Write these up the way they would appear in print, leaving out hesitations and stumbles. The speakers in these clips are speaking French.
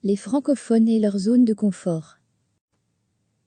Les francophones et leur zone de confort.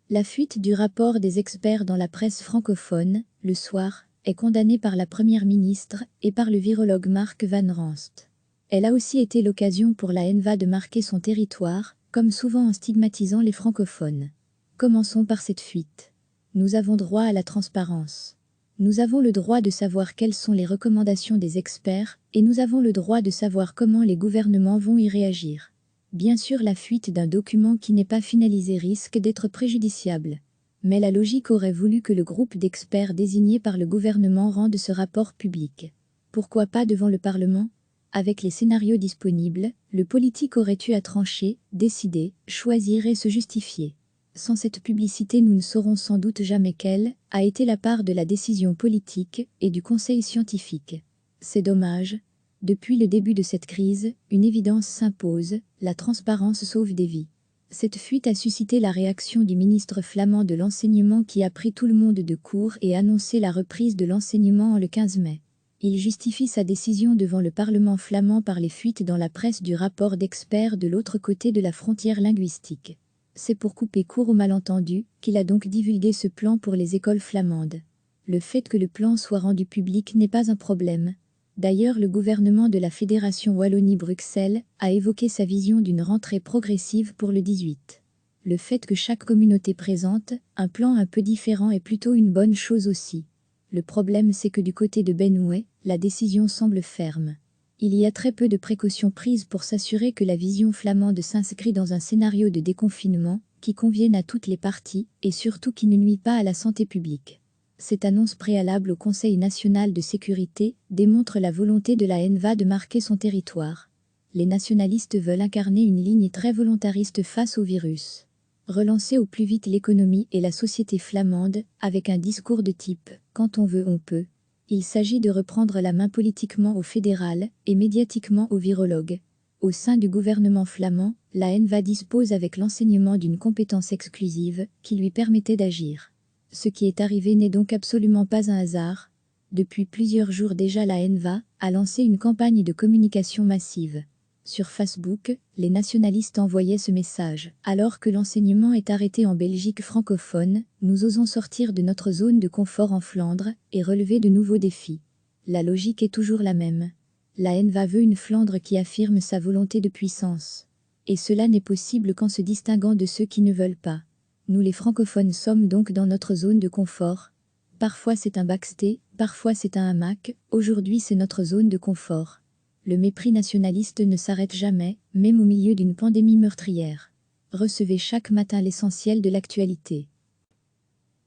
La fuite du rapport des experts dans la presse francophone, le soir, est condamnée par la Première ministre et par le virologue Mark Van Ranst. Elle a aussi été l'occasion pour la NVA de marquer son territoire, comme souvent en stigmatisant les francophones. Commençons par cette fuite. Nous avons droit à la transparence. Nous avons le droit de savoir quelles sont les recommandations des experts, et nous avons le droit de savoir comment les gouvernements vont y réagir. Bien sûr, la fuite d'un document qui n'est pas finalisé risque d'être préjudiciable. Mais la logique aurait voulu que le groupe d'experts désigné par le gouvernement rende ce rapport public. Pourquoi pas devant le Parlement ? Avec les scénarios disponibles, le politique aurait eu à trancher, décider, choisir et se justifier. Sans cette publicité, nous ne saurons sans doute jamais quelle a été la part de la décision politique et du conseil scientifique. C'est dommage. Depuis le début de cette crise, une évidence s'impose, la transparence sauve des vies. Cette fuite a suscité la réaction du ministre flamand de l'enseignement qui a pris tout le monde de court et annoncé la reprise de l'enseignement le 15 mai. Il justifie sa décision devant le Parlement flamand par les fuites dans la presse du rapport d'experts de l'autre côté de la frontière linguistique. C'est pour couper court au malentendu qu'il a donc divulgué ce plan pour les écoles flamandes. Le fait que le plan soit rendu public n'est pas un problème. D'ailleurs, le gouvernement de la Fédération Wallonie-Bruxelles a évoqué sa vision d'une rentrée progressive pour le 18. Le fait que chaque communauté présente un plan un peu différent est plutôt une bonne chose aussi. Le problème, c'est que du côté de Benoué, la décision semble ferme. Il y a très peu de précautions prises pour s'assurer que la vision flamande s'inscrit dans un scénario de déconfinement qui convienne à toutes les parties et surtout qui ne nuit pas à la santé publique. Cette annonce préalable au Conseil national de sécurité démontre la volonté de la NVA de marquer son territoire. Les nationalistes veulent incarner une ligne très volontariste face au virus. Relancer au plus vite l'économie et la société flamande avec un discours de type « quand on veut, on peut ». Il s'agit de reprendre la main politiquement au fédéral et médiatiquement aux virologues. Au sein du gouvernement flamand, la NVA dispose avec l'enseignement d'une compétence exclusive qui lui permettait d'agir. Ce qui est arrivé n'est donc absolument pas un hasard. Depuis plusieurs jours déjà, la NVA a lancé une campagne de communication massive. Sur Facebook, les nationalistes envoyaient ce message. Alors que l'enseignement est arrêté en Belgique francophone, nous osons sortir de notre zone de confort en Flandre et relever de nouveaux défis. La logique est toujours la même. La NVA veut une Flandre qui affirme sa volonté de puissance. Et cela n'est possible qu'en se distinguant de ceux qui ne veulent pas. Nous les francophones sommes donc dans notre zone de confort. Parfois c'est un backstay, parfois c'est un hamac, aujourd'hui c'est notre zone de confort. Le mépris nationaliste ne s'arrête jamais, même au milieu d'une pandémie meurtrière. Recevez chaque matin l'essentiel de l'actualité.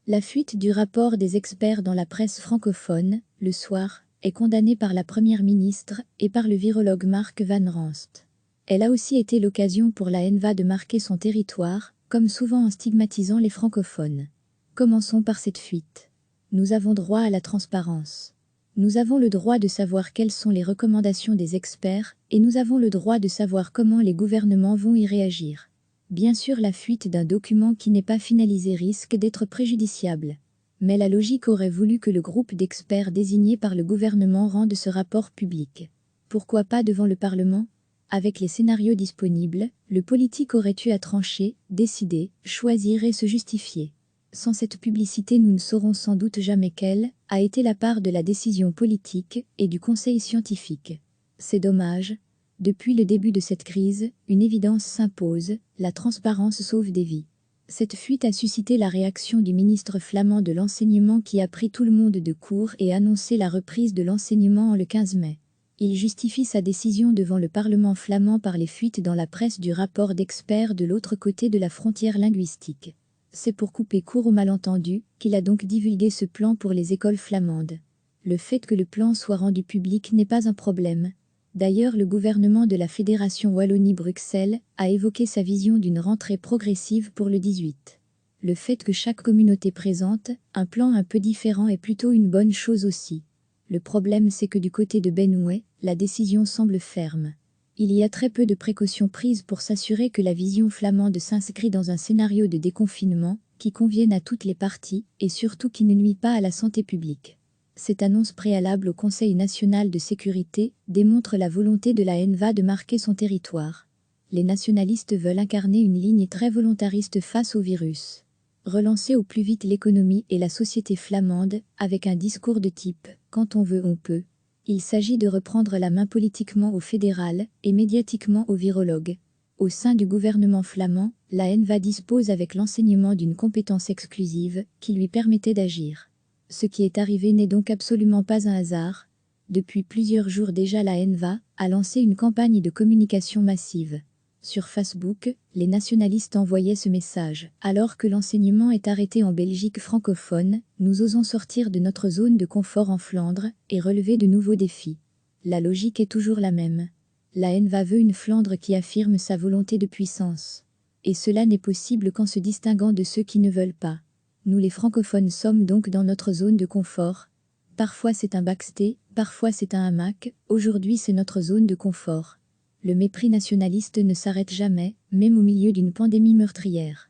La fuite du rapport des experts dans la presse francophone, le soir, est condamnée par la Première ministre et par le virologue Mark Van Ranst. Elle a aussi été l'occasion pour la NVA de marquer son territoire, comme souvent en stigmatisant les francophones. Commençons par cette fuite. Nous avons droit à la transparence. Nous avons le droit de savoir quelles sont les recommandations des experts, et nous avons le droit de savoir comment les gouvernements vont y réagir. Bien sûr, la fuite d'un document qui n'est pas finalisé risque d'être préjudiciable. Mais la logique aurait voulu que le groupe d'experts désigné par le gouvernement rende ce rapport public. Pourquoi pas devant le Parlement ? Avec les scénarios disponibles, le politique aurait eu à trancher, décider, choisir et se justifier. Sans cette publicité, nous ne saurons sans doute jamais quelle a été la part de la décision politique et du conseil scientifique. C'est dommage. Depuis le début de cette crise, une évidence s'impose, la transparence sauve des vies. Cette fuite a suscité la réaction du ministre flamand de l'enseignement qui a pris tout le monde de court et annoncé la reprise de l'enseignement le 15 mai. Il justifie sa décision devant le Parlement flamand par les fuites dans la presse du rapport d'experts de l'autre côté de la frontière linguistique. C'est pour couper court au malentendu qu'il a donc divulgué ce plan pour les écoles flamandes. Le fait que le plan soit rendu public n'est pas un problème. D'ailleurs, le gouvernement de la Fédération Wallonie-Bruxelles a évoqué sa vision d'une rentrée progressive pour le 18. Le fait que chaque communauté présente un plan un peu différent est plutôt une bonne chose aussi. Le problème, c'est que du côté de Benoué, la décision semble ferme. Il y a très peu de précautions prises pour s'assurer que la vision flamande s'inscrit dans un scénario de déconfinement qui convienne à toutes les parties et surtout qui ne nuit pas à la santé publique. Cette annonce préalable au Conseil national de sécurité démontre la volonté de la NVA de marquer son territoire. Les nationalistes veulent incarner une ligne très volontariste face au virus. Relancer au plus vite l'économie et la société flamande, avec un discours de type « quand on veut, on peut ». Il s'agit de reprendre la main politiquement au fédéral et médiatiquement aux virologues. Au sein du gouvernement flamand, la NVA dispose avec l'enseignement d'une compétence exclusive qui lui permettait d'agir. Ce qui est arrivé n'est donc absolument pas un hasard. Depuis plusieurs jours déjà, la NVA a lancé une campagne de communication massive. Sur Facebook, les nationalistes envoyaient ce message. Alors que l'enseignement est arrêté en Belgique francophone, nous osons sortir de notre zone de confort en Flandre et relever de nouveaux défis. La logique est toujours la même. La NVA veut une Flandre qui affirme sa volonté de puissance. Et cela n'est possible qu'en se distinguant de ceux qui ne veulent pas. Nous les francophones sommes donc dans notre zone de confort. Parfois c'est un backstay, parfois c'est un hamac, aujourd'hui c'est notre zone de confort. Le mépris nationaliste ne s'arrête jamais, même au milieu d'une pandémie meurtrière.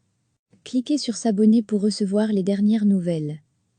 Cliquez sur s'abonner pour recevoir les dernières nouvelles.